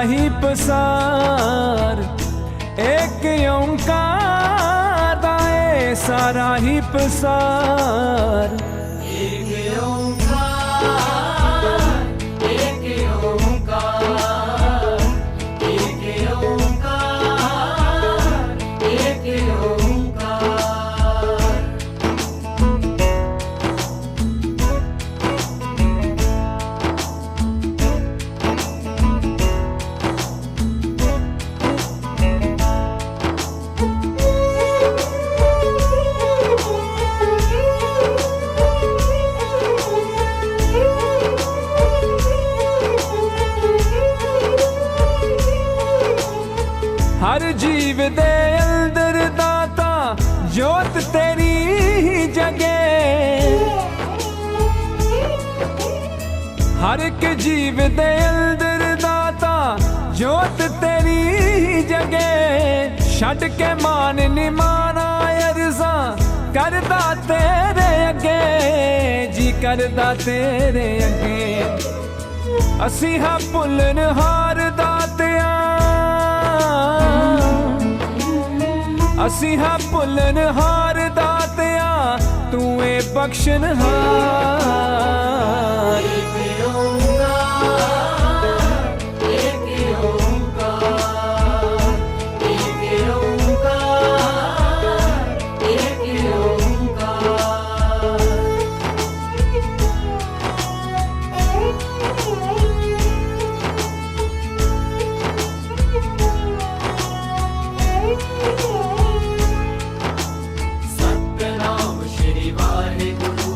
ही पसार, एक ओंकार दाए सारा ही पसार। एक ओंकार, एक ओंकार, एक ओंकार, एक ओंकार। हर जीव दे अंदर दाता जोत तेरी ही जगे, हर एक जीव दे अंदर दाता जोत तेरी ही जगे। छड़ के मान निमाना अरजा करदा तेरे अगे जी, करदा तेरे अगे। असी हाँ भुलन हार दातिया, असी हाँ भुलन हार दातिया, तू ए बख्शन हार। एक ओंकार, एक ओंकार, एक ओंकार, एक ओंकार। सतनाम श्री वाहेगुरु,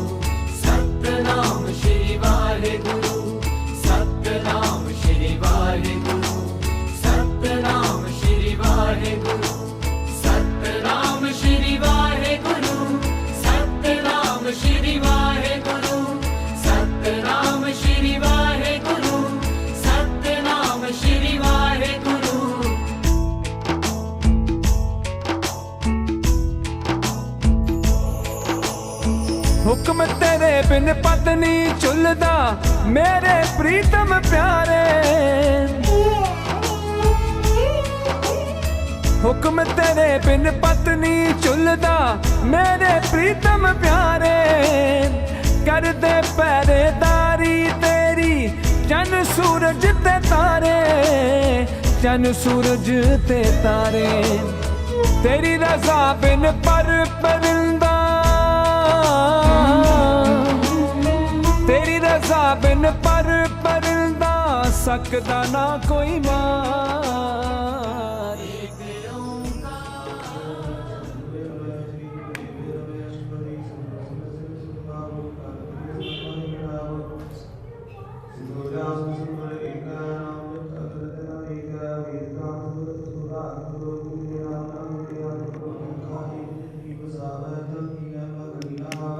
सतनाम श्री वाहेगुरु, सतनाम श्री वाहेगुरु, सतनाम श्री वाहेगुरु, सतनाम श्री वाहेगुरु, सतनाम श्री वाहेगुरु, सतनाम श्री वाहेगुरु, सतनाम श्री वाहेगुरु। हुक्म तेरे बिन पत्नी चुलदा मेरे प्रीतम प्यारे, हुक्म तेरे बिन पत्नी चुलदा मेरे प्रीतम प्यारे। कर दे पहरेदारी तेरी चन सूरज ते तारे, चन सूरज ते तारे। तेरी रजा बिन पर परिंदा, तेरी रजा बिन पर परिंदा सकदा ना कोई मार। एक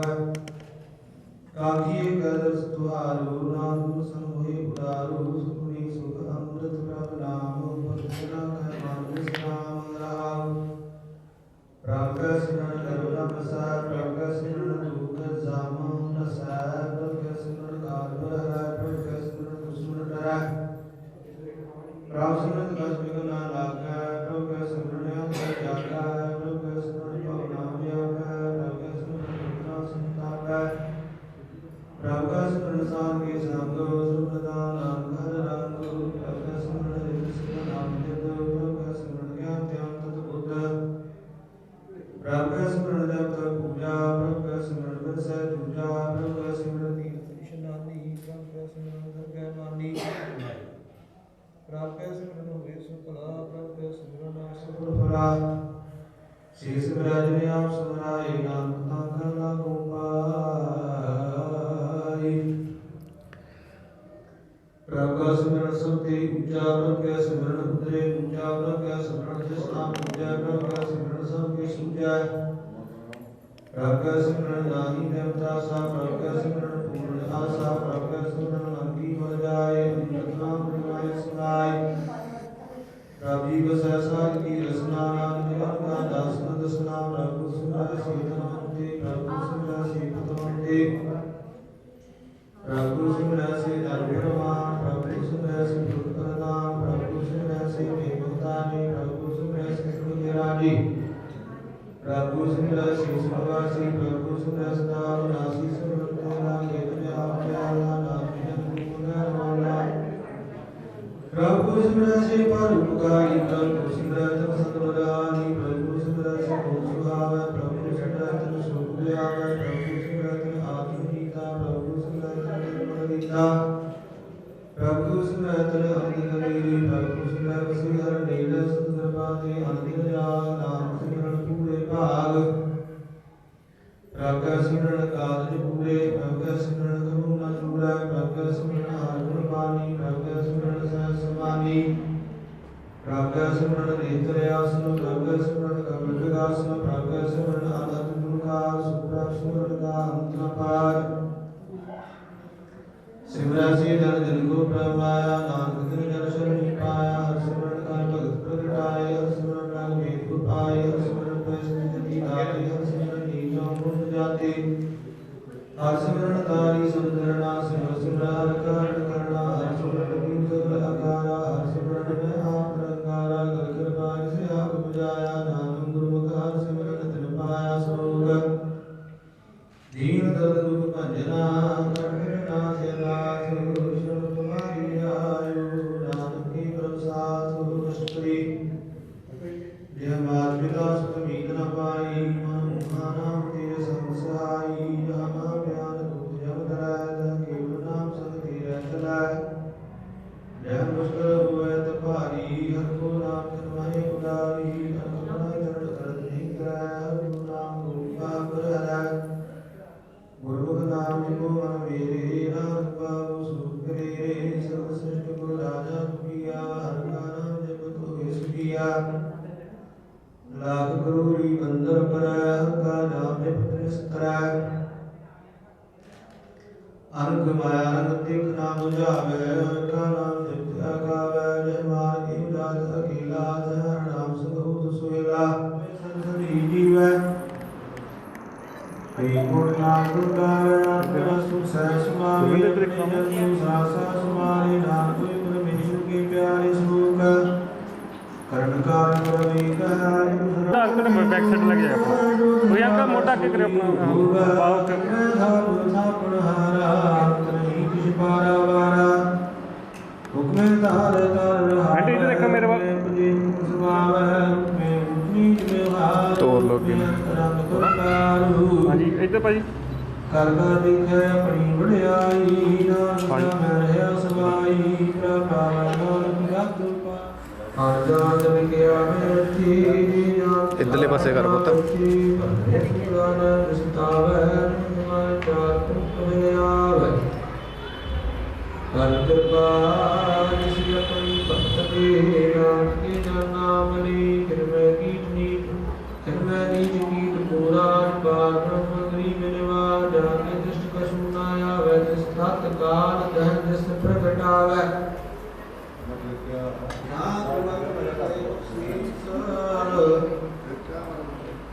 ओंकार, राखिए कर तुहारो नाम संभोए उदारो, सुखनी सुख अमृत प्रभ नाम, भक्तना कह मानुष नाम राम। प्रभ का सिमरन करो नमसा, प्रभ का सिमरन दुख जामो नसा, प्रभ का सिमरन काल हरा, प्रभ का सिमरन दुश्मन डरा। प्रभ सिमरन कछ बिघ्न ना लागा, प्रभ का सिमरन अंतर जागा, प्रभ का सिमरन पवना व्यागा, प्रभ का सिमरन दुखना संतापा। प्रभ का सिमरन साध के संगो, सुप्रदान नाम घर रंगो, प्रभ का सिमरन नित्य सिद्ध नाम जपो, प्रभ का सिमरन ज्ञान ध्यान तत बुद्ध। प्रभ का सिमरन जप तप पूजा, प्रभ का सिमरन बरसै दूजा, प्रभ का सिमरन तीर्थ निशानी, प्रभ का सिमरन दरगह मानी। प्रभ का सिमरन होए सुफला, प्रभ का सिमरन सफल फला। शेष विराज में आप समराए, नाम तांका लागो पाई। प्रभ का सिमरन सबते ऊंचा, प्रभ का सिमरन उतरे ऊंचा, प्रभ का सिमरन जिस नाम पूजा, प्रभ का सिमरन सबके सूझा। प्रभ का सिमरन नाहि देवता सा, प्रभ का सिमरन पूर्ण आशा, प्रभ का सिमरन अंगी हो जाए, नाम निवाय सुनाय। प्रभ जी बस ऐसा की रसना, नाम निवन का दास दसना, प्रभु सुमर सीतमंते, प्रभु सुमर सीतमंते। प्रभु सिमरन से धर्म प्रमाण, प्रभु सिमरन से दुख प्रदान, प्रभु से पर उपकारी प्रभु सिमरत सतबलानी प्रभु सिमरत बहुत सुहावे प्रभु सिमरत सुख आवे प्रभु सिमरत आत्महीता प्रभु सिमरत निर्मलता प्रभु सिमरत अंधकरी प्रभु सिमरत सिहर नील सुंदर पाते अंधिर जाग नाम सिमरन पूरे भाग प्रभु सिमरन काज पूरे प्रभु सिमरन करुणा चूड़ा प्रभु सिमरन हर गुण पानी प्रभु सिमरन सहस समानी प्रभु सिमरन नेत्र आसन प्रभु सिमरन कमल विगासन प्रभु सिमरन आनंद गुणकार सुप्रभ सिमरन का अंत न पार सिमरन से जन जन को प्रमाया नानक दिन जन शरण पाया हर सिमरन का भगत प्रगटाए हर सिमरन राग भेद को पाए हर सिमरन पैसे दाते हर सिमरन नीचों मुक्त जाते हर सिमरन तारी समझना सिमर सिमर हर कारण करना हर सिमरन की सगल आकारा हर सिमरन में आप रंगारा कर कृपा से आप बुझाया नाम गुरुमुख हर सिमरन तिन पाया सोग दीन दर्द दुख भंजना करना सेवा सुर तुम्हारी आयु नानक की प्रसाद सुरश्री जय मात पिता सुख मीत न पाई मन मुखाना तेरे संग सहाई जाना बयान दूत जब धराय केवल नाम संग तेरा चलाय जय मुश्किल हुए तो भारी हर को नाम तन्माय उदारी हर को चरण कर नहीं कराय हर को नाम गुरु पाप हराय गुरु नाम जिको मन मेरे नाम बाबू सुख करे सर्व श्रेष्ठ को राजा किया हर का नाम जप तो विष किया लाख करोड़ी बंदर पर हर का नाम जप निस्तराय अनक माया रंग तिक नाम बुझावे हर का नाम जप त्या गावे जय मार की उदास अकेला हर नाम सगुत सुहेला संसदी जीवे गुण नाम गुरगावे नाम सुख सहज सुमावे जन सासा सुमारे नाम कोई परमेश्वर के प्यारे श्लोक कर्ण कारण करवे कहाय अंकल में बैक साइड लग जाएगा वही अंकल मोटा के करे अपना पाव के थापन हारा नहीं किछ पारा वारा हुक्म तार तार आंटी इधर देखो मेरे पास सुभावे हुक्म नीच व्यवहार तोड़ लो कि हाँ जी इधर भाई कर कर दिखे अपनी बढ़ियाई नानक मैं रहा सवाई प्रभाव नानक कृपा हर जान विज्ञा में थी इधरले पासे कर पुੱਤ हर कृपा जिसकी अपनी भक्त के नाम के नाम ली फिर मैं नीच कीट पूरा बार ब्रह्म गरीब निवार जाके दृष्ट कशुनाया वैद्य स्थात काल दहन जिस प्रगटावे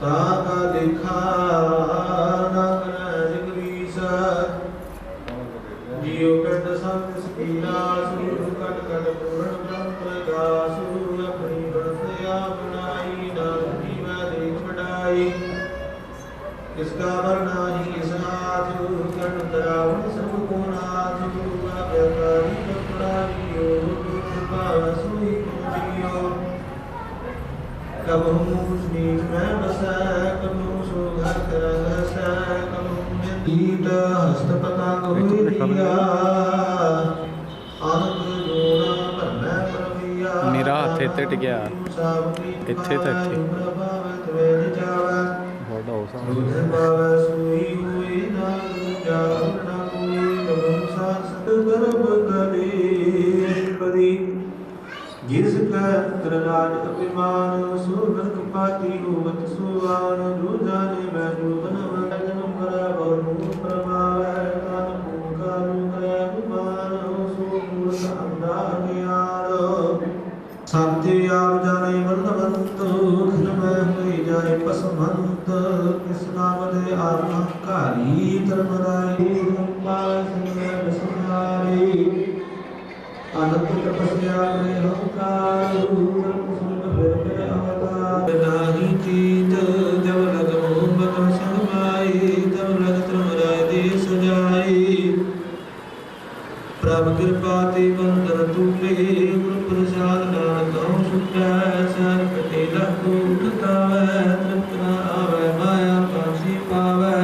ताका देखा ना जगदीश जियो पिंड संत सकीला सूर कट कट पूर्ण ब्रह्म प्रकाशु अपनी बरसया बनाई नाम की मैं देख बढ़ाई किसका वरना ही इस हाथ कर्ण तरावण सब को नाथ व्यापारी कपड़ा लियो कृपा सुई जियो कब हूँ नीच में बसा कब हूँ सुघर कर हसा कब हूँ गीत हस्त पतंग हुई दिया आनंद जोड़ा पर मैं परमिया मेरा हथ इत्थे टिकिया इत्थे तो इत्थे बड़ा हो सकता सुई हुई ना दूजा ना कोई कब सास गर्भ करे पदी जिसका त्रराज अभिमान सुरन कपाती होवत सुवान जो जाने मैं जो बनव जन्म करा बहु प्रभाव कान पूका करे अभिमान सो मूल अंधा ज्ञान शांति आप जाने वर्धवंत खिल में हुई जाए पसमंत किस नाम दे आत्मकारी धर्मराई पास में बसनारी अनंत तपस्या में हंकार फिर अवतार नाही चीत जब लग मोहब्बत समाई तब लग त्रमराय दे सजाई प्रभ कृपा ते बंदन तूले गुरु प्रसाद पूजै सहज कटे लखो उठतावै तृप्त न आवै माया पाछी पावै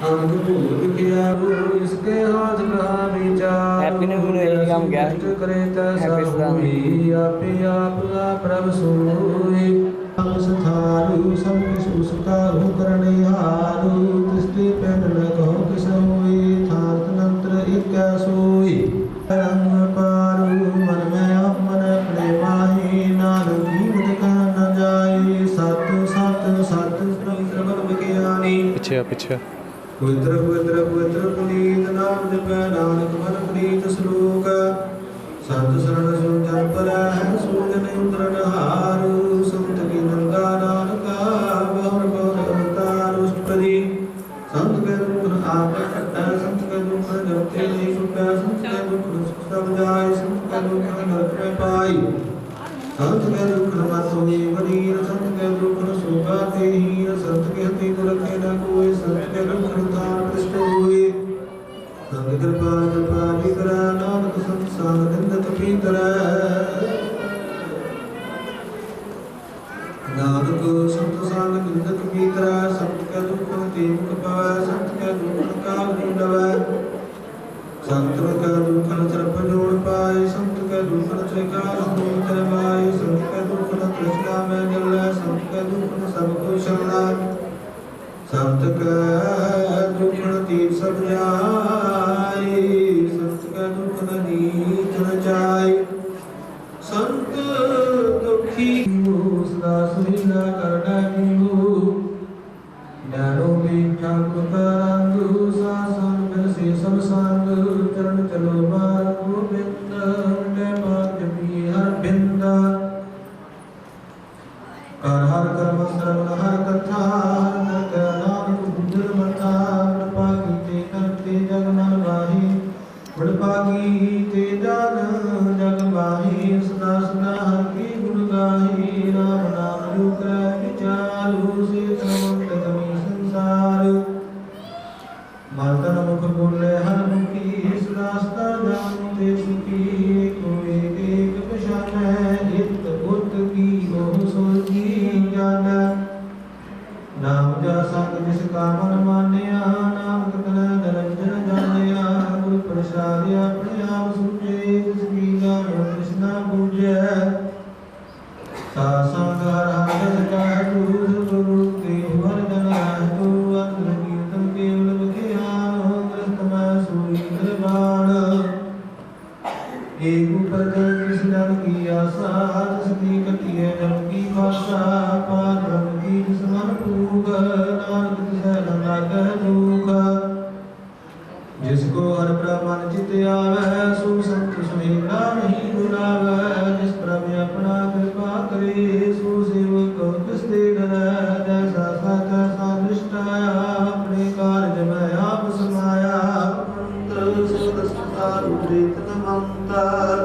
अंग भूत खियारू इसके हाथ कहा विचार हैप्पी ने भी यही काम किया है। करे तैसा हैप्पी सदा। होई आपे आप प्रभ सोई संसारू सब किस उसकारू करने हारू तिसके पेन न कहो किस होई थांत नंत्र एक सोई रंग पारू मन में मन अपने माही नानक जीवन का न जाई सत सत सत सर्व विज्ञानी ਪਿੱਛੇ ਆ ਪਿੱਛੇ पवित्र पवित्र पवित्र पुनीत नाम जपै नानक मन प्रीत श्लोक संत शरण सुन जन पर है सूजन उतरन हारू संत की नंदा नानका बहुर बहुर अवतार उष्पदी संत के दुख आप कटै संत के दुख जपते नहीं छुटै संत के दुख सब जाय संत के दुख नरक में पाई संत के दुख मत होई वरीर संत के दुख शोभा ते हीर संत के हति गुर के न कोई संत के दुख तार पृष्ठ होई संत कृपा कृपा विकर नानक संत संग निंदत पीतर नानक संत संग निंदत पीतर संत के दुख ते मुख पावै संत के दुख काल ढूंढवै संत का दुख न सर्प जोड़ पाए संत का दुख न त्रिकाल होई तरवाए संत का दुख न तृष्णा में जलै संत का दुख न सब को शरणा संत का दुख न तीर सब जाए संत का दुख न नीच न जाए संत दुखी हो सदा सुहिला करना हो ज्ञानो भी ठाकुर का रंग सासन मिल से सब संग चरण चलो मार गोविंद हृदय पाद जपी हर बिंद कर हर कर्म श्रवण हर कथा हर कर नानक बुद्धर मथा कृपा कीते करते जग मन माही कृपा कीते जान जग माही सदा सदा हर की गुण गाही राम नाम जो कर विचारू से समंत कमी संसार मातन मुख बोले हर मुखी सदा सदा जानो ते सुखी कोई एक पहचान इत बुद्ध की ओह सोची जान नाम जा संग जिस का मन मानिया नाम कतन निरंजन जानिया गुरु प्रसाद अपने आप सुझे जिसकी गानो कृष्णा पूजै सासंग हर हर जगह तू गुरु के हर जन तू अंतर कीर्तन केवल विज्ञान हो ग्रस्त में सूरी निर्वाण एक ऊपर जल किस जन की आशा जिसकी कटिए जम की भाषा पार ब्रह्म की जिस मन पूग नानक तिसै न लागै दुख जिसको हर ब्रह्मन चित आवे सो संत सुहेला नहीं बुलावे जिस प्रभु अपना कृपा करे सो सेवक तिस ते डरै जैसा सत तैसा दृष्टा अपने कार्य में आप समाया मंत्र सद संसार उद्रेत न मंतर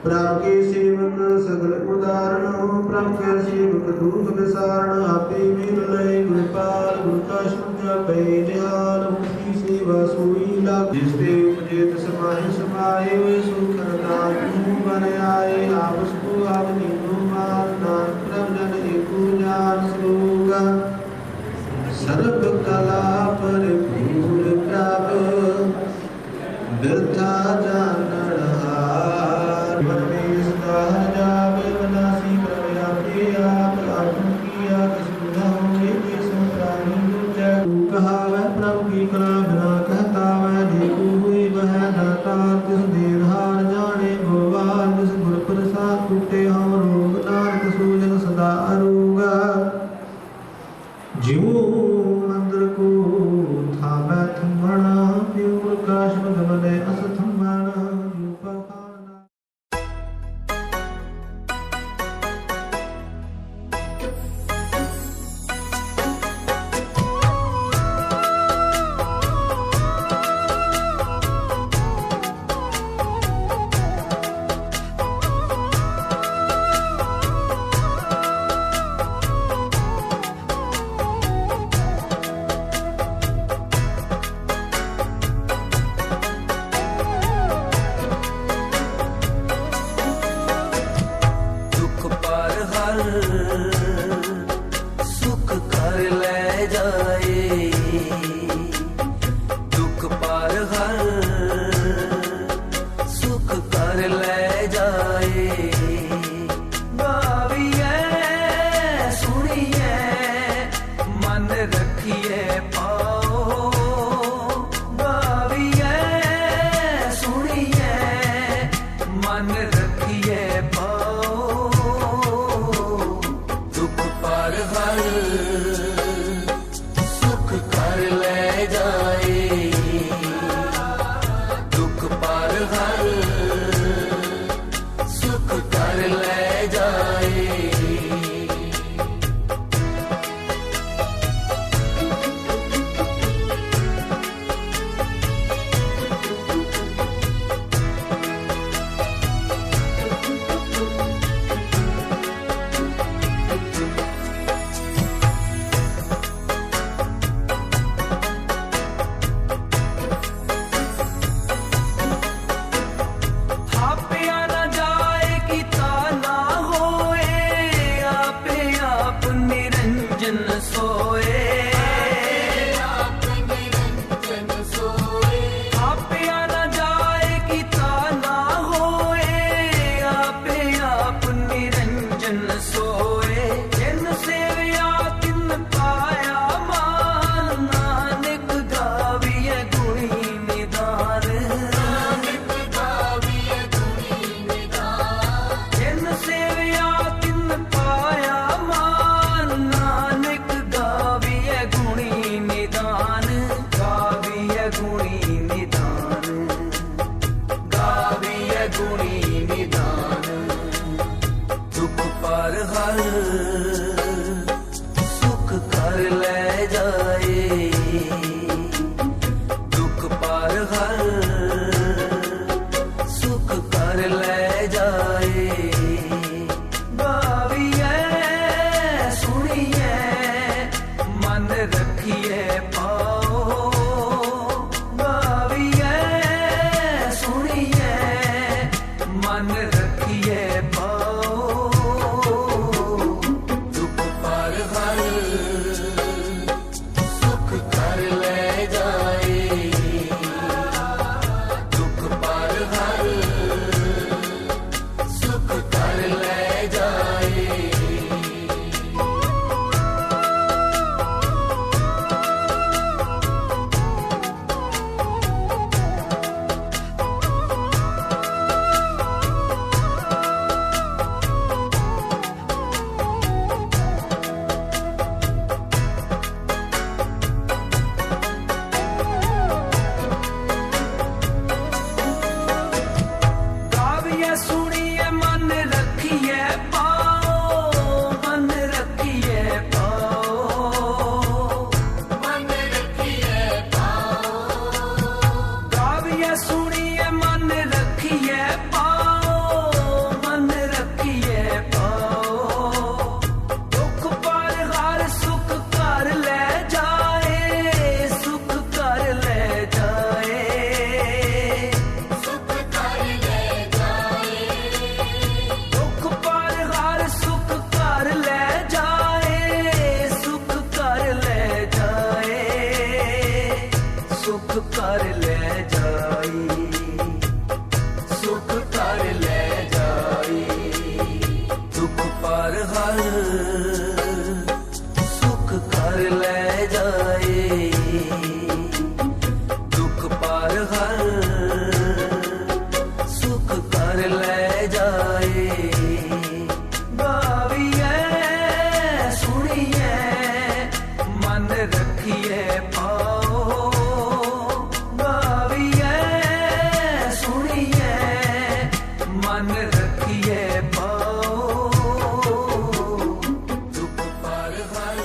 प्रभु के सेवक सगल उदाहरण प्रभु के सेवक दुख विसारण आपे मिल लय गुरपाल गुरु का शुद्ध पै निहाल उनकी सेवा सोई लाग जिसते उपजेत समाहि समाये वे सुख नाम बन आए आप उसको आप नीनो मान नाम प्रभु जन एको ज्ञान श्लोक सर्व कला पर पूर प्राप बिरथा जानन हार मन में सदा जावे वनासी प्रभु आपे आप अर्पण किया किसु न होए के सम प्राणी दूजा कहावै प्रभु की कला बिना कहता वै देखो हुई वह दाता तिस देर हार जाने गोवार जिस गुर प्रसाद टूटे हम रोग नानक सूजन सदा अरोगा जीव मंदिर को थामै थमण देव प्रकाश मधमने अस थमण जीव पखाना सुख कर ले जाए, दुख पार हर सुख कर ले जाए। गाविए सुनिए मन रखिए पाओ, गाविए सुनिए मन रखिए पाओ। दुख पार हर सुख कर ले जाए, दुख पार हर सुख कर ले जाए। थापिया न जाए किता ना होए, आपे आप निरंजन सोए। थापिया न जाए किता ना होए, आपे आप निरंजन सोए। जिन सेविया तिन पाया मान, नानक गाविए गुणी निदान। जिन सेविया तिन पाया मान, नानक गाविए गुणी निदान। गाविए गुणी निदान, गाविए गुणी निदान। दुख पार हर सुख कर ले जाए, दुख पार हर सुख कर ले जाए। गाविए सुनिए मन रखिए पाओ, गाविए सुनिए मन रखिए पाओ। दुख पार हर सुख कर ले जाए, दुख पार हर सुख कर ले जाए। गाविए सुनिए मन रखिए पाओ, मन रखिए पाओ। गाविए सुनिए मन रखिए पाओ, मन रखिए पाओ। दुख पार हर सुख कर ले जाए, सुख कर ले जाए। दुख पार हर सुख कर ले जाए, सुख कर ले जाए। सुख कर ले जाए, सुख कर ले जाए। दुख पार हर सुख कर ले जाए, दुख पार हर सुख कर ले जाए। गाविए सुनिए मन रखिए पाओ, गाविए सुनिए मन रखिए पाओ। दुख पार हर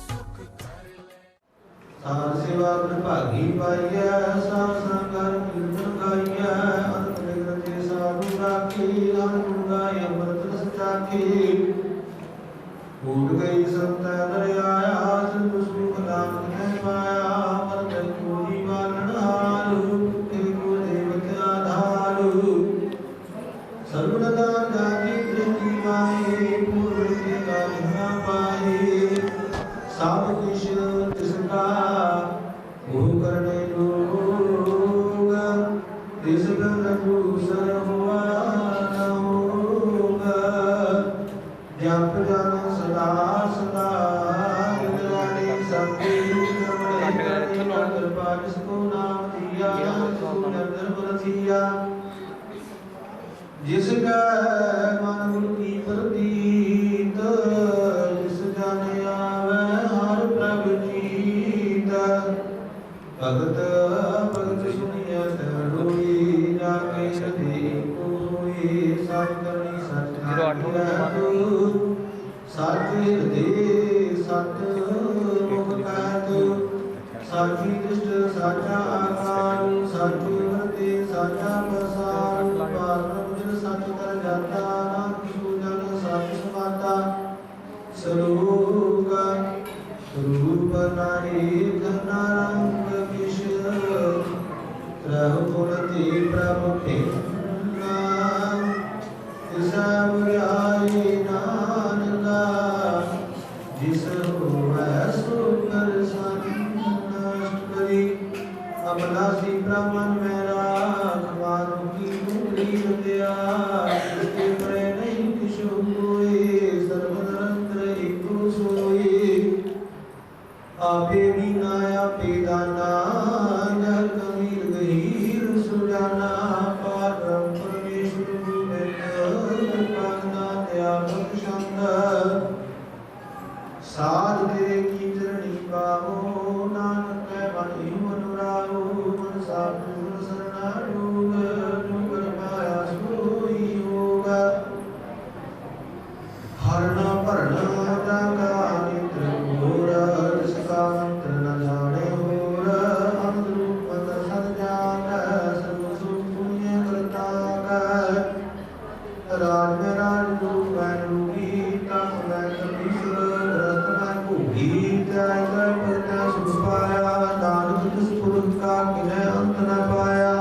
सुख कर ले। सार सेवा भागी पाइया, सार संकर कीर्तन गाइया। अंतरे ग्रंथे साधु राखी, नाम गुण गाय अमृत रस चाखी। फूट गई संता कर आया, सिंधु सुख नाम ने पाया। मर गई पूरी बालन हारू, एक देवता आधारू। सर्वदा जाति प्रीति जिसका मन गुरु की प्रतीत, जिस जन आवे हर प्रभ जीत। भगत भगत सुनियत होई, जाके देखो होई। सच करनी सच नाम, सच हृदय सत मुख कहत। साची दृष्ट साचा आकार, साची वरते साचा प्रसार। पारब्रह्म जिन सच कर जाता, नानक सूजन सच समाता। स्वरूप रूप नारी घना रंग किश, प्रभु गुणति प्रभु भिन्ना। सब आए नानका, जिस होवै सो कर नष्ट करी। अबनासी ब्राह्मण में राख, मानो की टुकड़ी हत्या। जिसके परे नहीं किशु कोई, सर्वनिरंतर एको सोई। आपे बीना आपे दाना, जल कबीर गहीर सुजाना। पार ब्रह्म परमेश्वर साध तेरे की चरणी पावो, नानक कै बनी मनुराओ। मन साधु सरना डूब, डूबर पाया सोई होगा। हरना भरना जागा निद्र घोर, जिसका मंत्र न जाने होर। अमृत रूप मत सत जाग, सर्व सुख पुण्य करता कै। राज में राज रूप मैं रूपी, तप मैं कपीश्वर, ग्रस्त मैं भूखी। त्याग कर भगत सुख पाया, नानक तिस पुरख का किन्हीं अंत न पाया।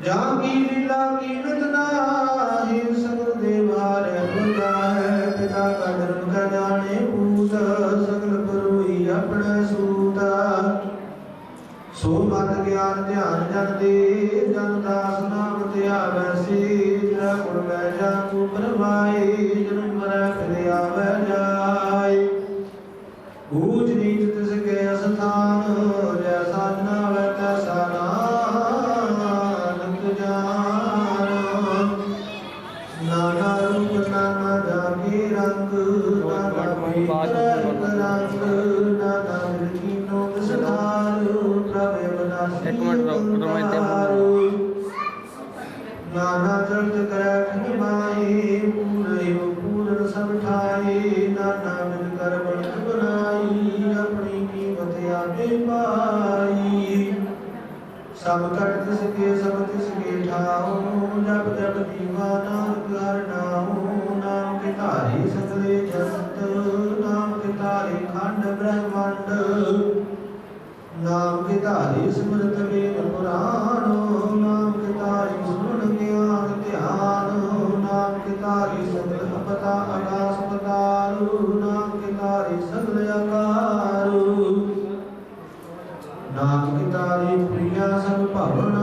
जाकी लीला कीमत नाहि, सगल देवार बुझा है। पिता का धर्म का जाने पूत, सगल परोई अपने सूत। सो मत ज्ञान ध्यान जन दे, जन दास नाम ध्यावै से। गुण मै जाकू परवाए, जन्म मरै फिर आवे जाय। ऊच नीच तिसके स्थान, जैसा नावै तैसा नानक जान। नाना रूप नाना जाके रंग, नाना भीतर रंग। नाना कीनो विस्तार, प्रभु अविनाशी कंगारू। नाना चर्च करे खिमाए, पूर्ण पूर्ण सब ठाए। नाना मिल कर बंद बनाई, अपनी कीमत आपे पाई। सब कट तिसके सब तिसके ठाओ, जब जब दीवाना हर नाओ। नाम के तारे सगले जगत, नाम के तारे खंड ब्रह्मांड। नाम के तारे स्मृत वेद पुराण, नाम के तारे सुन ज्ञान ध्यान। नाम के तारे सगल अपता आकाश पताल, नाम के तारे सगल आकार। नाम के तारे प्रिया सब भवन,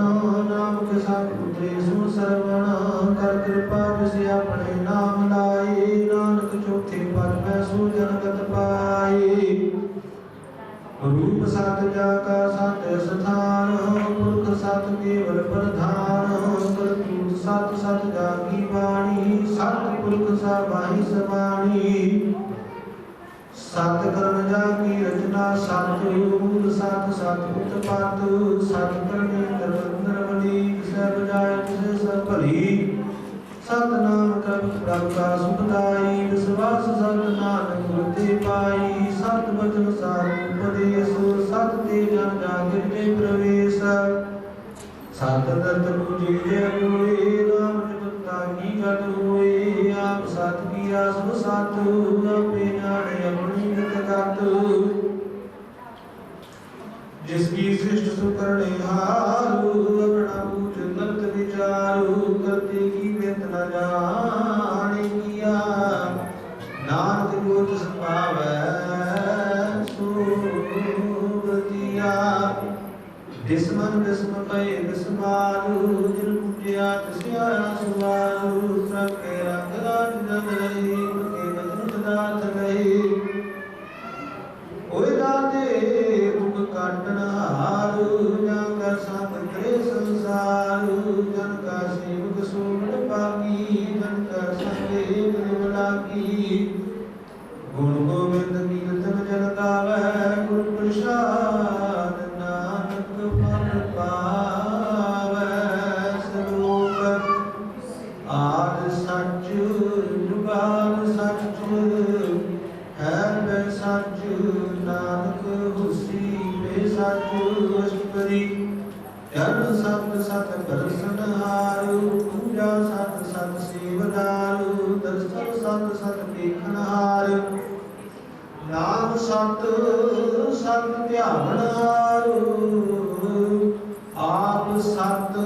नाम के संग उतरे सुन सरवण। कर कृपा जिसे अपने नाम लाए, नानक चौथे पद में सुजनगत पाए। रूप सत जाका सत स्थान, पुरख सत केवल प्रधान। करतूत सत सत जाकी वाणी, सत पुरख साबाई सबाणी। सत कर्म जाकी रचना सत, मूल सत सत उत्पत। सत करनी धर्मंदर बली, सब जाय तिसे सब भली। सतनाम कर प्रभु का सुखदाई, विश्वास सत नानक गुर ते पाई। सत वचन सार उपदेश, सत ते जन जागिर ते प्रवेश। सत दत्त पूजे जय होए, नाम जपता की गत होए। आप सत की आसव सत, आपे जाने अपनी गत गत। जिसकी सृष्टि सुकरणे हारू, अपना पूज करत विचारू। करते की बेत न जाने किया, नानक जो तिस पावै सो बतिया। बिस्मन बिस्म कहे बिस्मारू, जिन पूज्या तिस आया सुवारू। सबके रंग राज जग रही, उनके वचन पदार्थ रही। ओए दाते दुख काटन हारू, जाकर संग करे संसार। धर्म सत सत दर्शनहारु पूजा सत सत सेवदारु दर्शन सत सत देखनहारु नाम सत सत ध्यावनहारु आप सत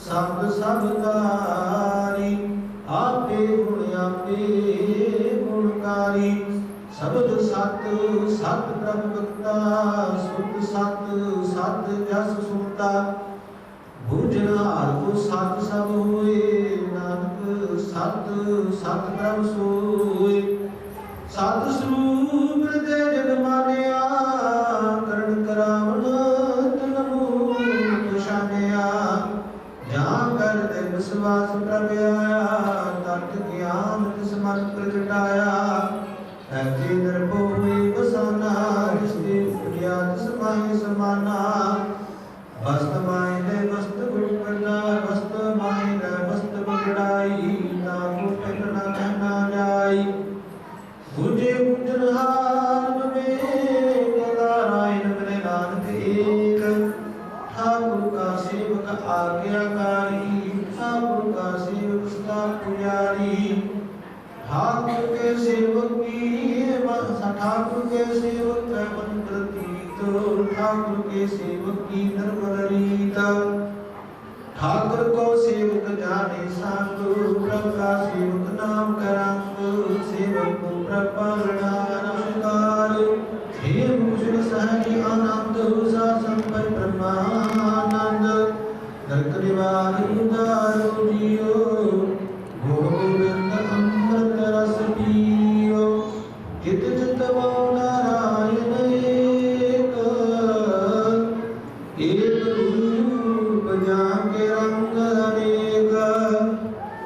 शब्द सबदारी आपे गुणकारी शब्द सत सत ब्रह्म वक्ता सुत सत सत जस सुनता बूझनहार को सत सब होए नानक सत सत ब्रह्म सोए सत स्वरूप हृदय जन मानिया करण करावण तन मूल पछानिया जहाँ कर दे विश्वास प्रभ आया तत् ज्ञान तिस मन प्रगटाया ऐसे दर्पो हुए बसाना जिसने उपजा तिस माहि समाना वस्त माहि दे वस्त गुण करना वस्त माहि दे वस्त बगड़ाई नाको पहना कहना जाई बुझे बुझनहार में नारायण मिले नानक एक ठाकुर का सेवक आज्ञाकारी ठाकुर का सेवक सदा पुजारी ठाकुर के सेवक की ठाकुर के सेवक का मन प्रतीत ठाकुर के सेवक की निर्मल रीत ठाकुर को सेवक जाने सांग प्रभु का सेवक नाम करांग सेवक को प्रपालना नमस्कार हे भूषण सहज आनंद शासन पर ब्रह्मानंद नरक निवारण उदारो जियो गोविंद अमृत रस पियो चित चितवो नारायण एक रूप जाके रंग अनेक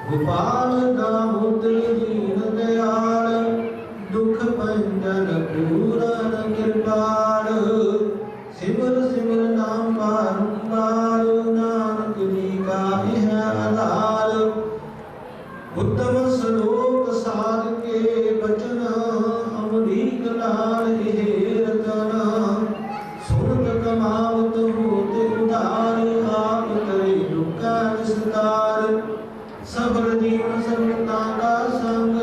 गोपाल दामोदर दीन दयाल दुख भंजन पूरन कृपाल सिमर सिमर नाम बारंबार नानक जी का यह आधार उत्तम श्लोक साध के बचन अमरीक लाल हे रतन सुनत कमावत होते उदार आप करे दुख विस्तार सबल जीवन सबलता का संग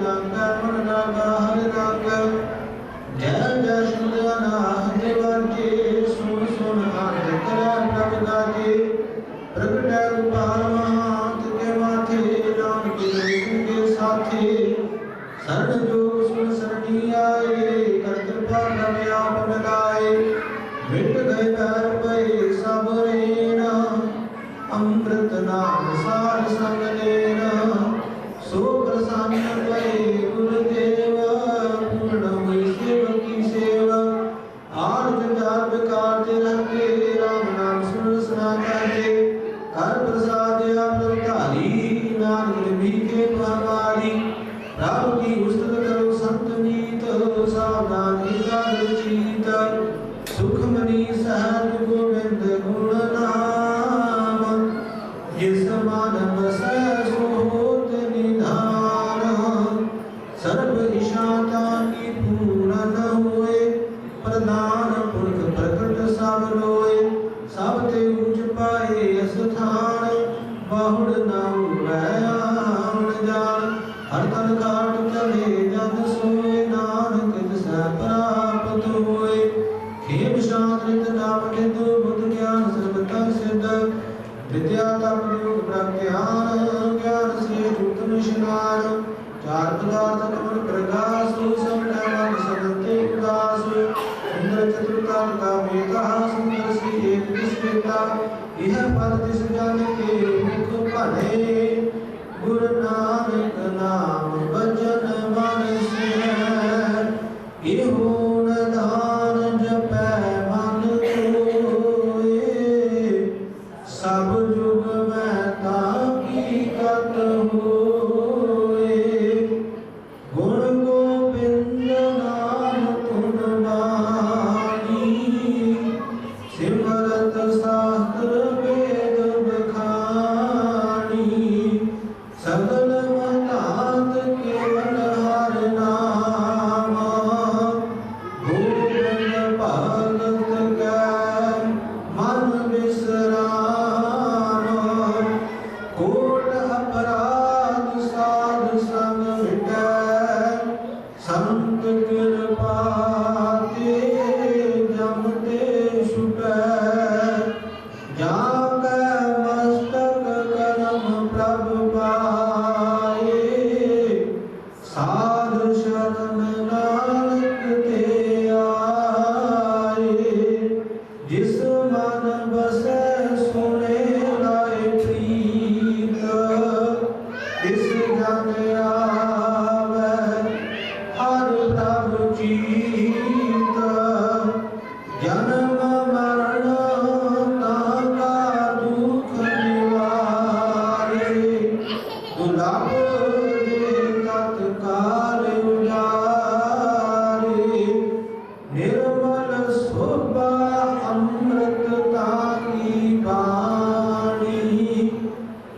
जागा मन रागा हर राग जय जय शुद्ध अनाहत वाजे सुन सुन आनंद करा प्रभ गाजे प्रगट गोपाल महांत के माथे नाम के साथे शरण जो सुन शरणी आए कर कृपा कर आप मिलाए मिट गए पैर पे सब रेना अमृत नाम सार संग लेना सो प्रसन्न भये गुरुदेव पूर्ण हुई सेवकी सेवा आर्ज जाप कार्य रखे राम नाम सुन सुना करते कर प्रसाद प्रभुधारी नानक भीखे हमारी राम की उस्तत करो संत मीत सावधान एकाग्र चीत सुखमणि सहज गोविंद गुण नाम जिस मानव सो होत निधान सर्व इशाता की पूर्ण हुए प्रधान पुरख प्रकट सब लोए सब ते उच पाए स्थान बाहुड़ नाम वैयान जान हर तन काट चले जन सोए नानक तिस प्राप्त होए खेम शांत नाम निध बुद्ध ज्ञान सर्वथा सिद्ध विद्या तप योग प्रज्ञान ज्ञान श्रेष्ठ उत्तम स्नान चार पदार्थ कमल प्रकाश समन समते उदास सुंदर चतुर्था का मेघा सुंदर श्री एक विस्मृता यह पद तिस जन के मुख पढ़े गुरु नानक नाम भजन मन से इहो दान जपै मन कोए सब जुग में ताकी कत होए गुण गोविंद नाम तुन बानी सिमरत शास्त्र वेद बखानी सगल मतात केवल हर नाम गोविंद भगत के मन विस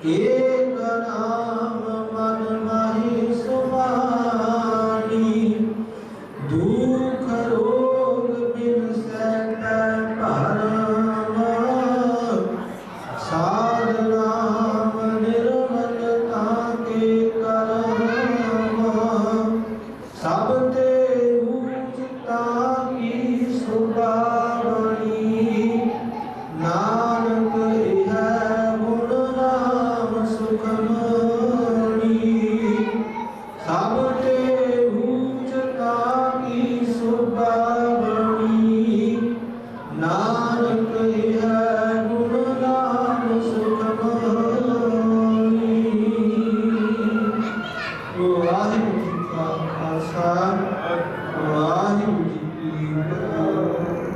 एक नाम मन माहि सुमानी दुख रोग बिन सैत भरम साध नाम निर्मलता के करम सब ते ऊंचता की सुबावनी नानक इह गुण नाम सुखमणि सब ते ऊंचता की सुबावनी नानक इह गुण नाम सुखमणि। वाहिगुरू जी का खालसा वाहिगुरू जी की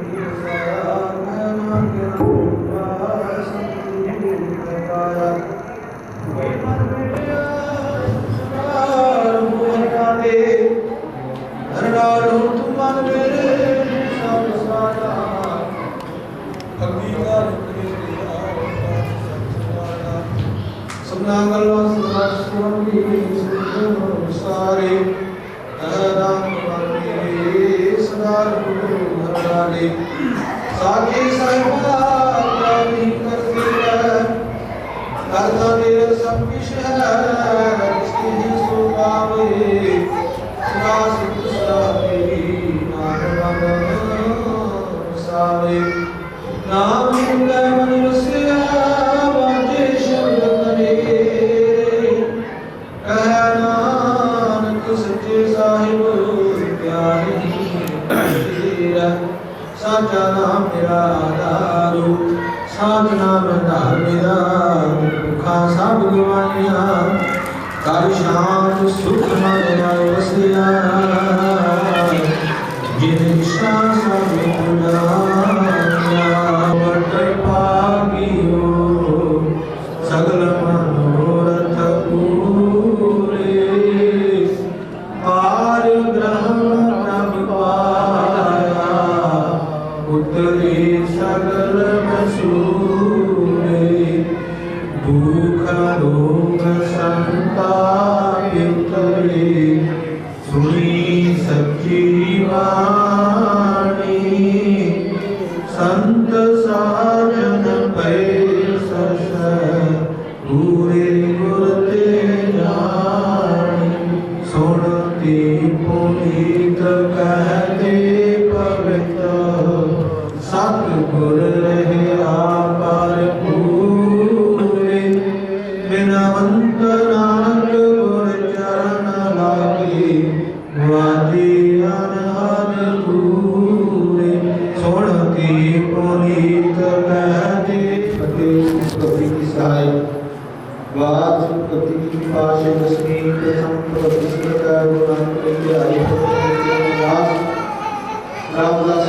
साके साहिबा नहीं करती है करता मेरा सब कुछ है इसके ही सुगावे सुगा सुख सावे नाम सावे नाम के मन रसिया बाजे शब्द करे कह नानक सच्चे साहिब प्यार तेरा साचा नाम मेरा आधारो साच नाम आधार मेरा दुखा सब गवाइया कर शांत सुख मेरा वसिया जिन इच्छा सब पुराया वट पागियो सगल मनोरथ पूरे पार ब्रह्म प्रभ पाया उतरे सगल मसूरे भूख रोग संताप उतरे सुनी सच्ची वाणी संत साजन पै सस पूरे गुर ते जानी सुनती पुनीत कहते पवित्र सतगुर रहे आपार पूरे बिनवंत नानक गुर चरण लागे वाजी अनहद दूरे सुनती पुनीत कहते फतेह कवि की सहाय वाद कति की पाशे दसमी प्रथम प्रति का गुणांक के आयु रामदास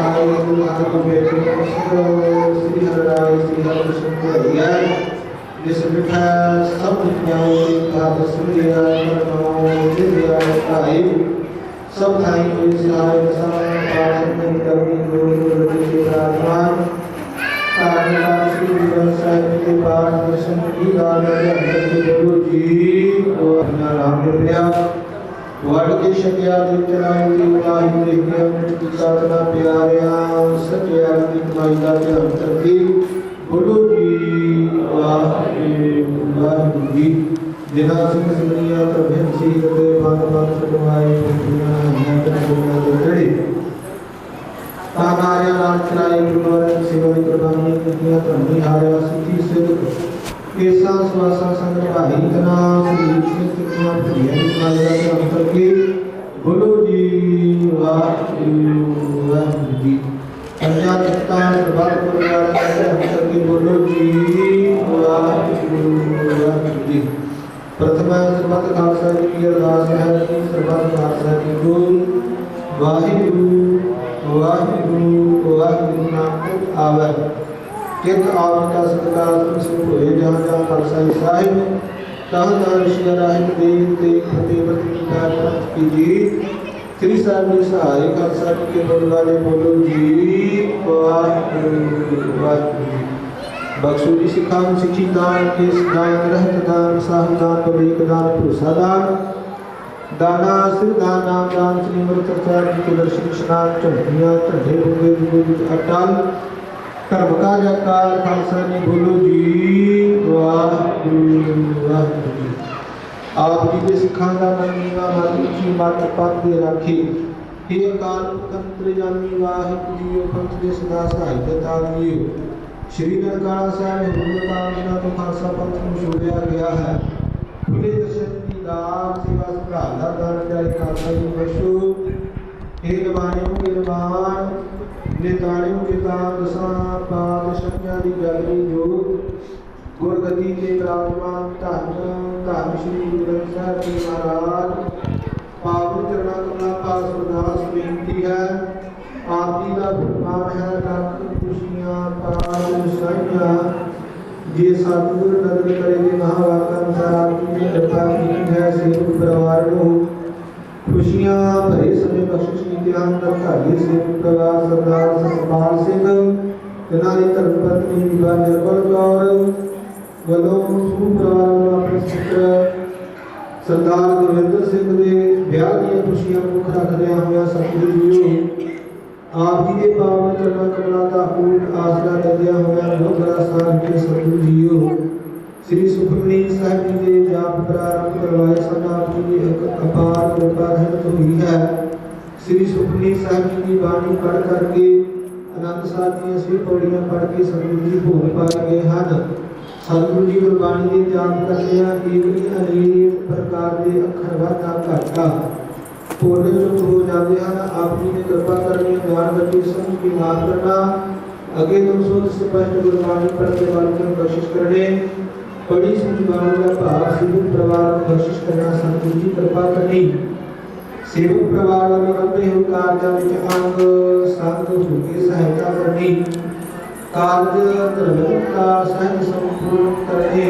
आए गुरु बेटे श्री हरिराय श्री हरिकृष्ण को दिया जिस बिठा सब विद्याओं का दसवीं आय नमो दिव्य आय सब थाई कोई सहाय सहाय पाठ में कवि गुरु के प्रार्थना कारणा श्री गुरु साहिब के पाठ दर्शन की गाना के गुरु जी को अपना राम कृपया वर्ड के शक्या दिल चलाए की वायु लेके की साधना प्यारिया सच्चा की कमाई का अंतर की गुरु जी वाहिगुरू जी जिना सिंह सिमरिया प्रभु सी के भाग भाग सदवाए दुनिया ज्ञान दुनिया के चढ़े तानार्या नाम चलाए गुरुवार सेवा प्रदानी दुनिया ब्रह्मी हारा सिद्धि सिद्ध केसा स्वासा संग भाई तना श्री कृष्ण प्रिय माया के अंतर के गुरु जी वाहिगुरू जी पंजा चित्ता प्रभात पुराण के अंतर के गुरु जी वाहिगुरू जी प्रथम सर्वत खालसा जी की अरदास है कि सर्वत खालसा जी को वाहिगुरू वाहिगुरू वाहिगुरू नाम आवे कित आपका सत्कार से होए जहाँ जहाँ खालसा साहिब तहाँ तहाँ ऋषि राहिब देव तेग फतेह प्रति पंथ की जीत श्री साहिब ने सहाय खालसा जी के बोल वाले बोलो जी वाहिगुरू वाहिगुरू बख्शो जी सिखाओ सिखी दान केस दान रहत दान साह दान पवेक दान भरोसा दान दाना सिर दान नाम दान श्री अमृत चर्चा जी के दर्शन स्नान चढ़िया ढे बुंगे बुंगे अटल कर्म का जयकार खालसा ने बोलो जी वाहिगुरू वाहिगुरू जी। आप जी के सिखां दा नीवा माली जी मत पद दे राखी हे अकाल तंत्र जानी वाहिगुरू जी पंथ दे सदा सहाय दाता जी। श्री ननकाना साहब हिंदुस्तान तो खालसा पंथ को छोड़िया गया है खुले दर्शन की दात सेवा संभाल दान प्यारे खालसा जी बख्शो हे नवाणियों के नवान निताणियों के दान दसा पाद शक्तियां दी जागरी जोत गुरगति के प्रावमान धन श्री गुरु ग्रंथ साहब जी महाराज पावन चरणा कमला पास अरदास बेनती है आप जी का फरमान है लख खुशियां पाल साइया जे सतगुरु नदर करेंगे महावाका अनुसार आप जी ने कृपा की है सेवक परिवार को खुशियां भरे समय बख्शिश नीति हम तक धागे सेवक परिवार सरदार सतपाल सिंह तेनाली धर्मपत्नी विभा निर्मल कौर वलों समूह परिवार वालों अपने पुत्र सरदार गुरविंदर सिंह के ब्याह दी खुशियां मुख रखदे हुए सतगुरु जीओ आप जी के पावन चरणों कमला का ऊट आसरा लद्या हुआ लोकरा साहब के सतगुरु जीओ श्री सुखमनी साहब जी के जाप प्रारंभ करवाए सन आप जी की अपार कृपा रहमत हुई है। श्री सुखमनी साहब जी की वाणी पढ़ करके आनंद साहब जी असली पौड़ियां पढ़ के सतगुरु जी भोग पा गए हैं। सतगुरु जी गुरबाणी के जाप करते हैं एक अनेक प्रकार के अखर वाधा घाटा पूर्ण चुप हो जाते हैं। आप जी ने कृपा करनी ज्ञान गति समझ की माफ करना अगे तुम सोच स्पष्ट गुरबाणी पढ़ते वालों को बख्शिश करने बड़ी सुनवाणी का भाव सेवक परिवार को बख्शिश करना सतगुरु जी कृपा करनी सेवक परिवार वाले अपने हो कार्य विच अंग संग होके सहायता करनी कार्य धर्मता सहज संपूर्ण करने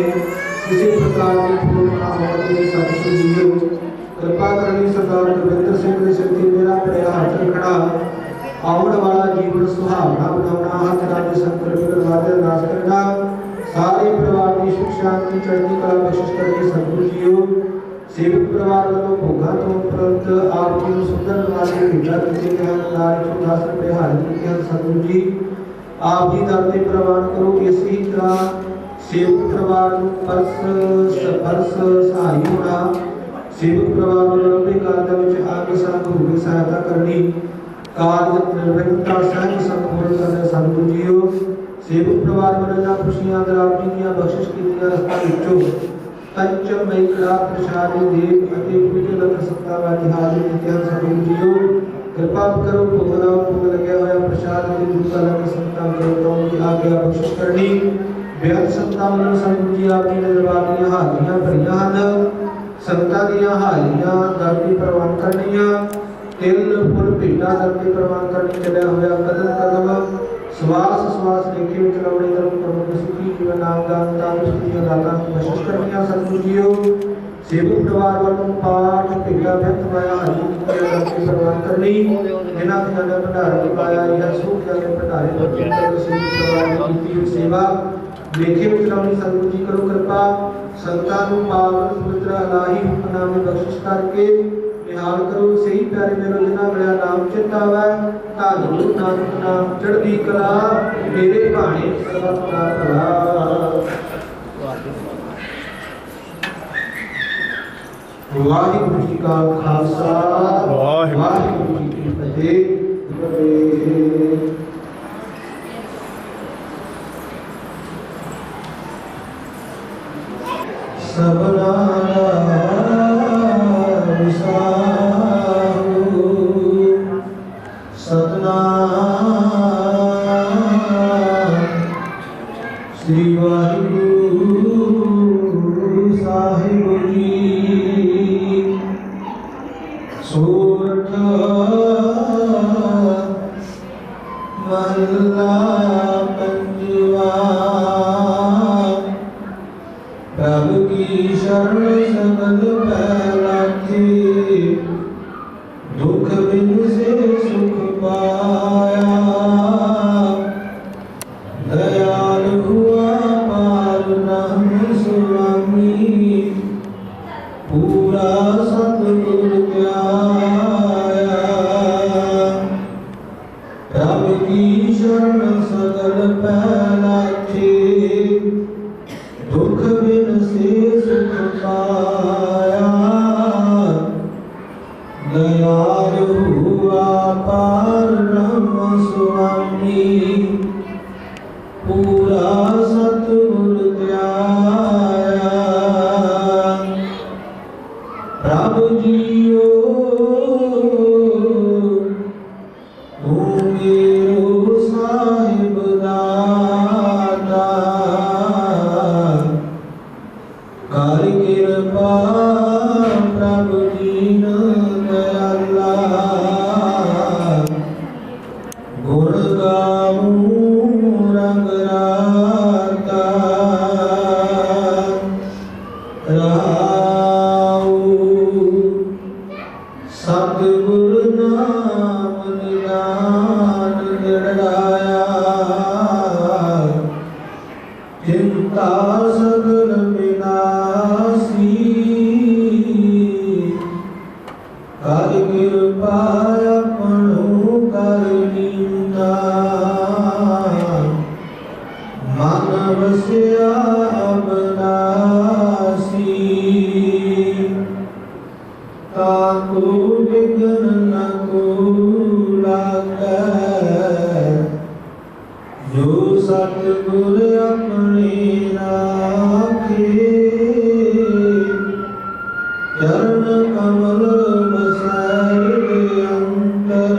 किसी प्रकार की पूर्ण आवाज़ सतगुरु जी कृपा करनी सरदार गुरविंदर सिंह के सिर ते मेरा पड़िया हाथ रखना आउण वाला जीवन सुहावना बनाना हथ राज्य संकल्प करवाते अरदास करना सारे परिवार की सुख शांति चढ़ती कला बख्शिश करके सतगुरु जीओ सेवक परिवार वालों भोगा तो उपरंत आप जी सुंदर नवाजे भेजा किसी के हाथ नारी 10 रुपए हाजिर के सतगुरु जी आप जी दर ते प्रवान करो इसी तरह सेवक परिवार को परस सहाय होना सेवक परिवार वालों अपने कार्य में आगे संग होकर सहायता करनी कार्य निर्विघ्नता सहज संपूर्ण करने सतगुरु जीओ सेवक परिवार वालों खुशियां अगर आप जी की बख्शिश की रस्ता विचों पंचम मई कला प्रसाद देव अति पूज्य लग सत्ता वाली हाजिर नित्यान सतगुरु जीओ कृपा करो भोग लगे हुआ प्रसाद के दूसरा लगे संता देवताओं की आज्ञा बख्शिश करनी बेहद संता वालों सतगुरु जी आप जी ने दरबार दी हाजियां भरियां हैं संतां दियां हाजियां दर की प्रवान करनियां तिल फुल भेटा दर की प्रवान करनी चलिया होया कदम कदम श्वास श्वास लेके विच लाउणे धर्म प्रमुख सुखी जीवन नाम दान दान सुखी दाता बख्शिश करनियां सतगुरु जीओ सेवक परिवार वालों पाठ भेटा व्यक्त पाया हाजी दर की प्रवान करनी बिना खजाने भंडारे पाया यह सुख जाने भंडारे पर सेवक परिवार की सेवा लेखे विच लाउणी सतगुरु जी करो कृपा संतां नूं पावन पवित्र अलाही नाम बख्शिश करके निहाल करो सही प्यारे मेरो जिन्हां मिलिया नाम चित आवे धन गुरु नानक नाम चढ़दी कला मेरे भाणे सर्वत का भला। वाहिगुरू जी का खालसा वाहिगुरू जी की फतेह। सबना श्री वाहिगुरू साहिब जी सोरठ महला पंजवा प्रभु की शरण सकल पहलाथे दुख बिन से सुख पाया दयाल हुआ ਰਹਾਉ। ਸਤਿਗੁਰ ਨਾਮ ਨਿਦਾਨ ਨਿਰਲਾਇਆ, ਚਿੰਤਾ ਸਗਲ ਵਿਨਾਸੀ। ਕਰ ਕਿਰਪਾ ਆਪਣੁ ਕਰ ਲੀਨਾ, ਮਨ ਵਸਿਆ ਅਬਨਾਸੀ। ਤਾਕੂ ਵਿਗਨ ਨ ਕੋ ਲਾਗੈ, ਜੋ ਸਤਿਗੁਰ ਆਪਣੇ ਰਾਖੇ। ਚਰਨ ਕਮਲ ਬਸੈ ਅੰਤਰ,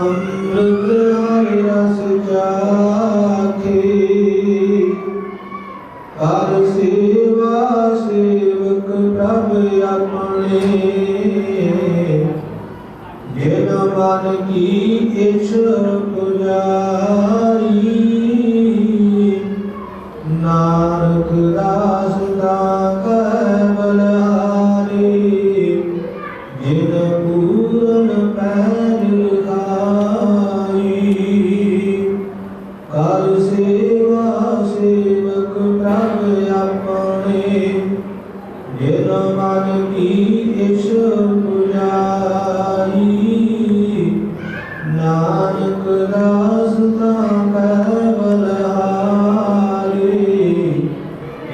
ਅੰਮ੍ਰਿਤ ਹਰਿ ਰਸ ਚਾਖੇ। ਹਰ ਸੇਵਾ ਸੇਵਕ ਪ੍ਰਭ ਆਪਣੇ, ਜਿਨ ਮਨ ਕੀ ਇਛ ਪੁਜਾਰੀ। ਨਾਨਕ ਦਾਸ ਦਾ ਕੈ ਬਲਿਹਾਰੀ, ਜਿਨ ਪੂਰਨ ਪੈਜ ਲਗਾਈ। ਕਰ ਸੇਵਾ ਸੇਵਕ ਪ੍ਰਭ ਆਪਣੇ, ਜਿਨ ਮਨ ਕੀ ਇਛ ਪੁਜਾਰੀ। ਨਾਨਕ ਦਾਸ ਤਾ ਕੈ ਬਲਿਹਾਰੀ,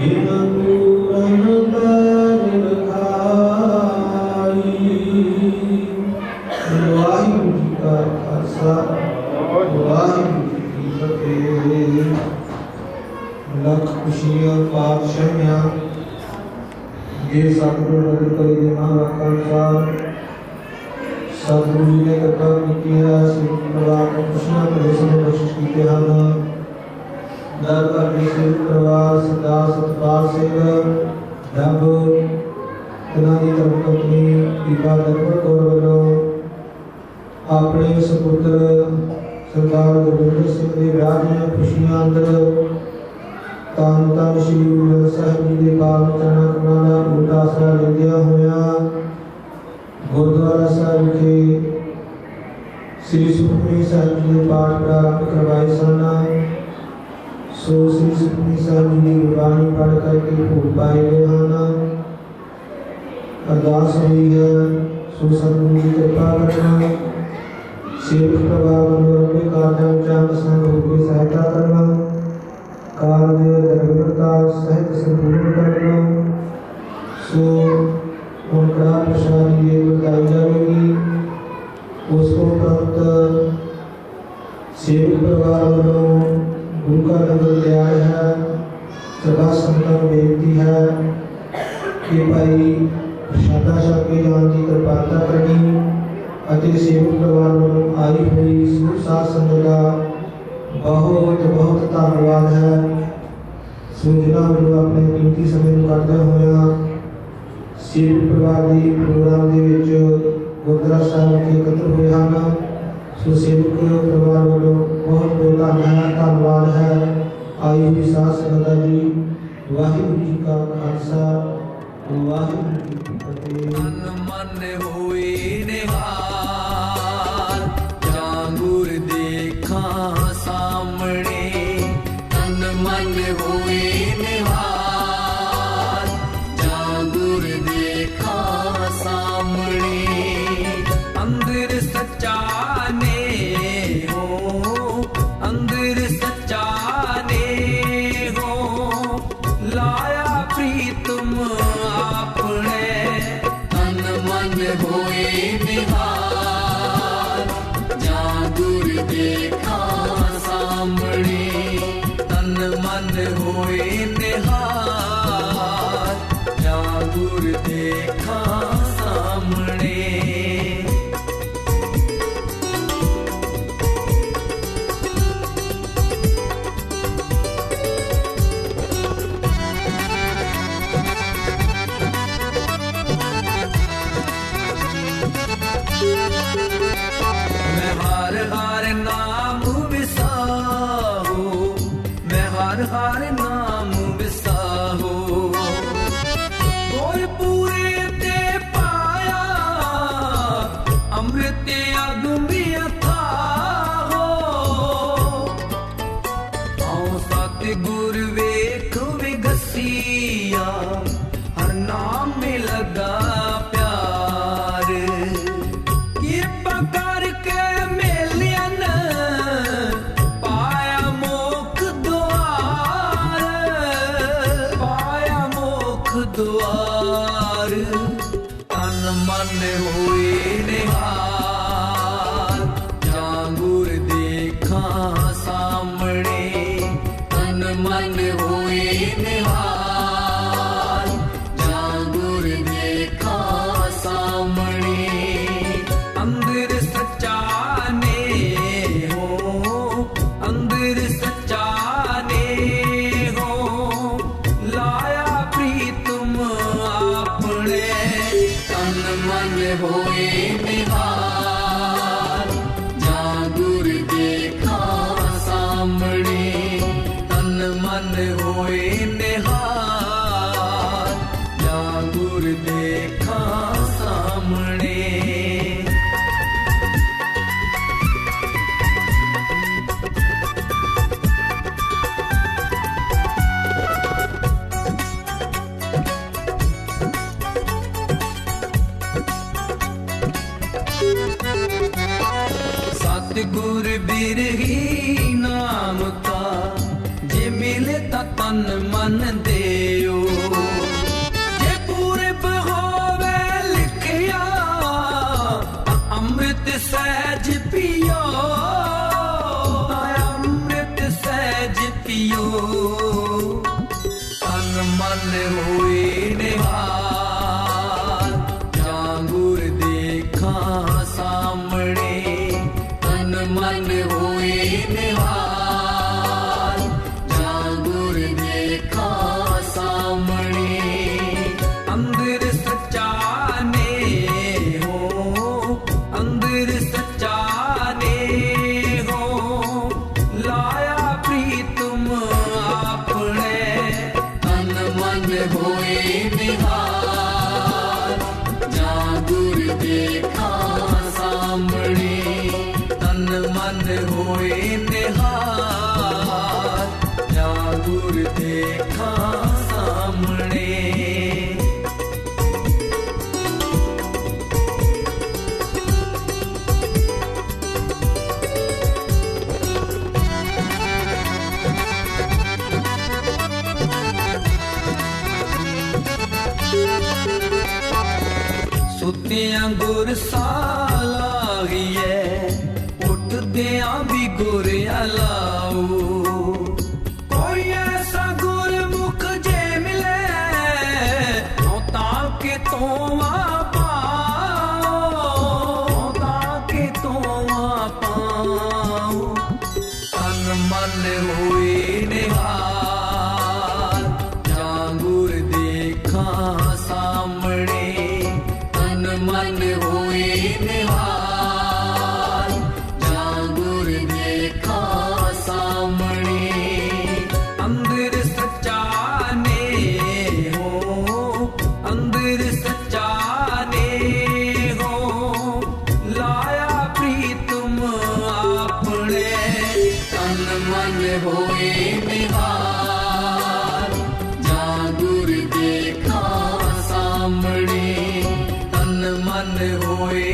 ਜਿਨ ਪੂਰਨ ਪੈਜ ਲਗਾਈ। ਵਾਹਿਗੁਰੂ ਜੀ ਕਾ ਖਾਲਸਾ, ਵਾਹਿਗੁਰੂ ਜੀ ਕੀ ਫਤਿਹ। ਲੱਖ ਖੁਸ਼ੀਆਂ ਪਾਤਸ਼ਾਹੀਆਂ ਜੇ ਸਤਿਗੁਰੂ ਨਦਰ ਕਰੀ ਦੇ ਮਹਾਂਵਾਕਾਂ ਅਨੁਸਾਰ ਸਤਿਗੁਰੂ ਜੀ ਨੇ ਕਿਰਪਾ ਕੀਤੀ ਹੈ। ਸ੍ਰੀ ਪਰਿਵਾਰ ਨੂੰ ਖੁਸ਼ੀਆਂ ਭਰੇ ਸਮੇਂ ਬਖਸ਼ਿਸ਼ ਕੀਤੇ ਹਨ। ਦਰ ਘਰ ਦੇ ਸ੍ਰੀ ਪਰਿਵਾਰ ਸਰਦਾਰ ਸਤਪਾਲ ਸਿੰਘ ਡੱਬ, ਇਹਨਾਂ ਦੀ ਧਰਮ ਪਤਨੀ ਬੀਬਾ ਦਰਪਨ ਕੌਰ ਵੱਲੋਂ ਆਪਣੇ ਸੁਪੁੱਤਰ ਸਰਦਾਰ ਗੁਰਵਿੰਦਰ ਸਿੰਘ ਦੇ ਵਿਆਹ ਦੀਆਂ ਖੁਸ਼ੀਆਂ ਅੰਦਰ ਧੰਨ ਧੰਨ ਸ਼੍ਰੀ ਗੁਰੂ ਗ੍ਰੰਥ ਸਾਹਿਬ ਜੀ ਦੇ ਪਾਵਨ ਚਰਨਾਂ ਕਮਲਾਂ ਦਾ ਊਟ ਆਸਰਾ ਲੈਂਦਿਆਂ ਹੋਇਆਂ ਗੁਰਦੁਆਰਾ ਸਾਹਿਬ ਵਿਖੇ ਸ੍ਰੀ ਸੁਖਮਨੀ ਸਾਹਿਬ ਜੀ ਦੇ ਪਾਠ ਪ੍ਰਾਰੰਭ ਕਰਵਾਏ ਸਨ। ਸੋ ਸ੍ਰੀ ਸੁਖਮਨੀ ਸਾਹਿਬ ਜੀ ਦੀ ਗੁਰਬਾਣੀ ਪੜ੍ਹ ਕਰਕੇ ਭੋਗ ਪਾਏ ਗਏ ਹਨ। ਅਰਦਾਸ ਹੋਈ ਹੈ ਸੋ ਸਤਿਗੁਰੂ ਜੀ ਕਿਰਪਾ ਕਰਨਾ, ਸੇਵਕ ਪਰਿਵਾਰ ਵੱਲੋਂ ਰੱਬੇ ਕਾਰਜਾਂ ਵਿੱਚ ਅੰਗ ਸੰਗ ਹੋ ਕੇ ਸਹਾਇਤਾ ਕਰਨਾ, ਕਾਰਜ ਨਿਰਵਿਘਨਤਾ ਸਹਿਤ ਸੰਪੂਰਨ ਕਰਨਾ। ਸੋ ਹੁਣ ਕੜਾ ਪ੍ਰਸ਼ਾਦ ਜੀ ਵਰਤਾਈ ਜਾਵੇਗੀ। ਉਸ ਤੋਂ ਉਪਰੰਤ ਸੇਵਕ ਪਰਿਵਾਰ ਵੱਲੋਂ ਗੁਰੂ ਕਾ ਲੰਗਰ ਤਿਆਰ ਹੈ। ਸਦਾ ਸੰਗਤਾਂ ਨੂੰ ਬੇਨਤੀ ਹੈ ਕਿ ਭਾਈ ਪ੍ਰਸ਼ਾਦਾ ਛਕ ਕੇ ਜਾਣ ਦੀ ਕਿਰਪਾਲਤਾ ਕਰਨੀ ਅਤੇ ਸੇਵਕ ਪਰਿਵਾਰ ਵੱਲੋਂ ਆਈ ਹੋਈ ਸਮੂਹ ਸਾਧ ਸੰਗਤ ਦਾ ਬਹੁਤ ਬਹੁਤ ਧੰਨਵਾਦ ਹੈ। ਸੂਚਨਾ ਵੱਲੋਂ ਆਪਣੇ ਕੀਮਤੀ ਸਮੇਂ ਨੂੰ ਕੱਢਦੇ ਹੋਇਆ ਸੇਵਕ ਪਰਿਵਾਰ ਦੀ ਪ੍ਰੋਗਰਾਮ ਦੇ ਵਿੱਚ ਗੁਰਦੁਆਰਾ ਸਾਹਿਬ ਵਿਖੇ ਇਕੱਤਰ ਹੋਏ ਹਨ। ਸੋ ਸੇਵਕ ਪਰਿਵਾਰ ਵੱਲੋਂ ਬਹੁਤ ਬਹੁਤ ਧੰਨਵਾਦ ਹੈ ਆਈ ਹੋਈ ਸਾਧ ਸੰਗਤ ਦਾ ਜੀ। ਵਾਹਿਗੁਰੂ ਜੀ ਕਾ ਖਾਲਸਾ, ਵਾਹਿਗੁਰੂ ਜੀ ਕੀ ਫਤਿਹ। ਤਨ ਮਨ ਹੋਏ ਨਿਹਾਲ, ਜਾਂ ਗੁਰ ਦੇਖਾਂ ਸਾਹਮਣੇ। ਤਨ ਮਨ ਹੋਏ ਨਿਹਾਲ, ਜਾਂ ਗੁਰ ਦੇਖਾਂ ਸਾਹਮਣੇ। ਅੰਦਰ ਸੱਚਾ ਨੇ ਹੋ, ਅੰਦਰ ਸੱਚਾ ਨੇ ਹੋ, ਲਾਇਆ ਪ੍ਰੀਤਮ ਆਪਣੇ। ਤਨ ਮਨ ਹੋਏ ਨਿਹਾਲ, ਜਾਂ ਗੁਰ ਦੇਖਾਂ ਸਾਹਮਣੇ। ਤਨ ਮਨ ਹੋਏ ਨਿਹਾਲ, ਜਾਂ ਗੁਰ ਦੇਖਾਂ ਸਾਹਮਣੇ। मैं हर हर नाम विसाहो, मैं हर हर नाम विसाहो। रचिया हर नाम में लगा प्यार कृपा करके मेलियन पाया मोख द्वार तन मन होए निहाल जांगुर देखा सामने तन मन होए निहाल जांगुर देखा सामने अंदर सच्चा ने हो अंदर सच्चा ने हो लाया प्रीतम अपने तन मन होए निहाल जागुर देखा सामने तन मन होए निहाल जागुर देखा सामने सतगुर बिरही नाम का जे मिले ता तन मन देओ जे पूरे बहोवे लिखिया अमृत सहज पियो अमृत सहज पियो तन मन होए निहाल जांगुर देखा सामने तन मन होए निहाल जागुर देखा सामने अंदर सच्चा ने हो अंदर सच्चा ने हो लाया प्रीतम अपने तन मन होए निहाल जागुर देखा सामने तन मन होए निहाल जागुर देखा सामने सुतियां गुर सालागिए उठदियां भी गुर अलाओ कोई ऐसा गुरमुख जे मिले ताके तोवा पाओ ताके तोवा पाओ तन मन होए निहाल जागुर देखा सामने तन मन होए निहाल जागुर देखा सामने अंदर सच्चा ने हो अंदर सच्चा ने हो लाया प्रीतम अपने तन मन होए निहाल जागुर देखा सामने तन मन होए